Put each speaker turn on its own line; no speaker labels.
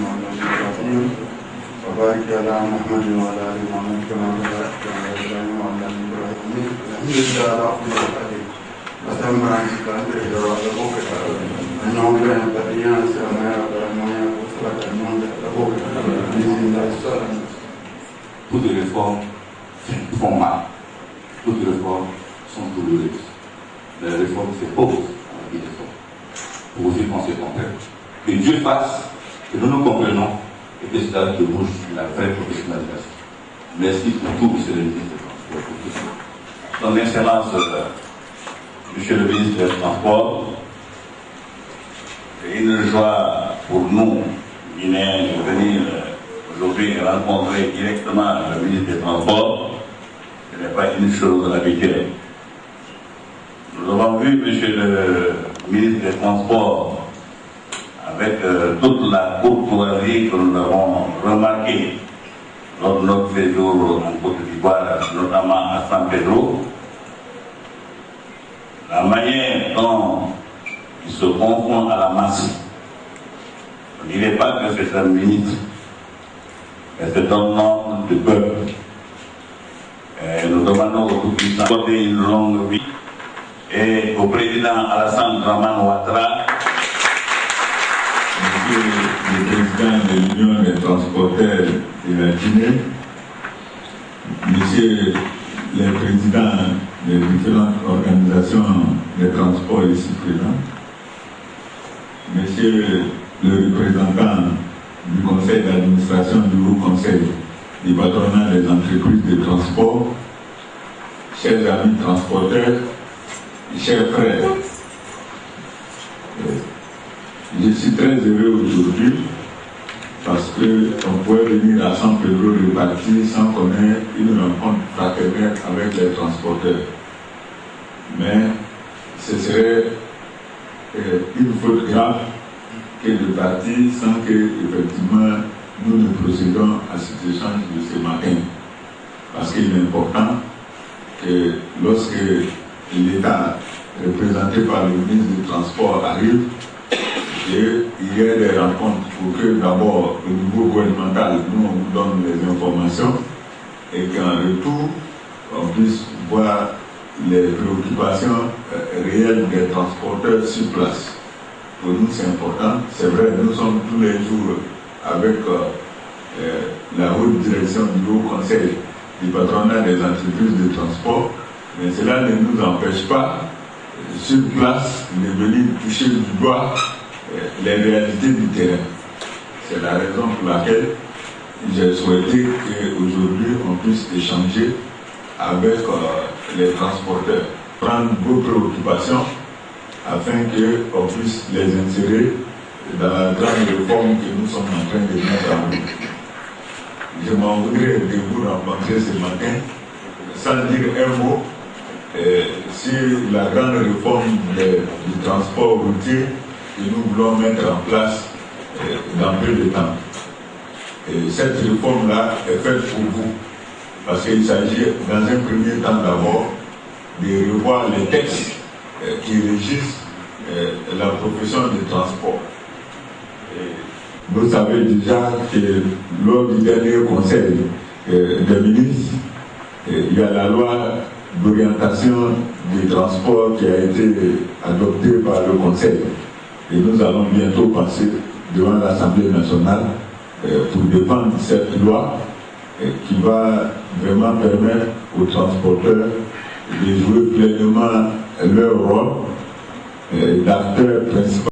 وعلى آل إبراهيم وبارك على محمد وعلى آل محمد كما باركت على إبراهيم وعلى آل إبراهيم الحمد لله على أفضل القدر وتم عنك أنت إجراء لبوك أنه كان بديا سماء برمويا وصلت المنزل لبوك بإذن الله السلام.
Toutes les réformes font mal. Toutes les réformes sont douloureuses. Mais la réforme s'oppose à la vie des hommes. Pour aussi penser le contraire. Que Dieu fasse, que nous nous comprenons et que cela débouche la vraie professionnalisation. Merci pour tout, monsieur le ministre des Transports. Son Excellence, monsieur le ministre des Transports, c'est une joie pour nous, Guinéens, de venir aujourd'hui rencontrer directement le ministre des Transports. Ce n'est pas une chose habituelle. Nous avons vu, monsieur le ministre des Transports, avec toute la courtoisie que nous avons remarquée lors de notre séjour en Côte d'Ivoire, notamment à San Pedro, la manière dont il se confond à la masse. On ne dirait pas que c'est un ministre, mais c'est un homme de peuple. Et nous demandons au tout-puissant d'accorder une longue vie et au président Alassane Dramane Ouattara,
Monsieur le président de l'Union des transporteurs de la Guinée, Monsieur le président des différentes organisations de transport ici présents, Monsieur le représentant du conseil d'administration du Haut Conseil du patronat des entreprises de transport, chers amis transporteurs, chers frères, je suis très heureux aujourd'hui parce qu'on pouvait venir à San Pedro repartir sans qu'on ait une rencontre fraternelle avec les transporteurs. Mais ce serait une faute grave que de partir sans que, effectivement, nous ne procédons à cet échange de ce matin. Parce qu'il est important que lorsque l'État représenté par le ministre du Transport arrive, qu'il y ait des rencontres pour que d'abord au niveau gouvernemental, nous on vous donne les informations et qu'en retour, on puisse voir les préoccupations réelles des transporteurs sur place. Pour nous c'est important, c'est vrai, nous sommes tous les jours avec la haute direction du Haut Conseil du patronat des entreprises de transport, mais cela ne nous empêche pas sur place de venir toucher du doigt les réalités du terrain. C'est la raison pour laquelle j'ai souhaité qu'aujourd'hui on puisse échanger avec les transporteurs, prendre vos préoccupations afin qu'on puisse les insérer dans la grande réforme que nous sommes en train de mettre en route. Je m'en voudrais de vous rencontrer ce matin sans dire un mot sur la grande réforme du transport routier que nous voulons mettre en place dans peu de temps. Et cette réforme-là est faite pour vous, parce qu'il s'agit dans un premier temps d'abord de revoir les textes qui régissent la profession du transport. Vous savez déjà que lors du dernier conseil des ministres, il y a la loi d'orientation du transport qui a été adoptée par le conseil. Et nous allons bientôt passer devant l'Assemblée nationale pour défendre cette loi qui va vraiment permettre aux transporteurs de jouer pleinement leur rôle d'acteur principal.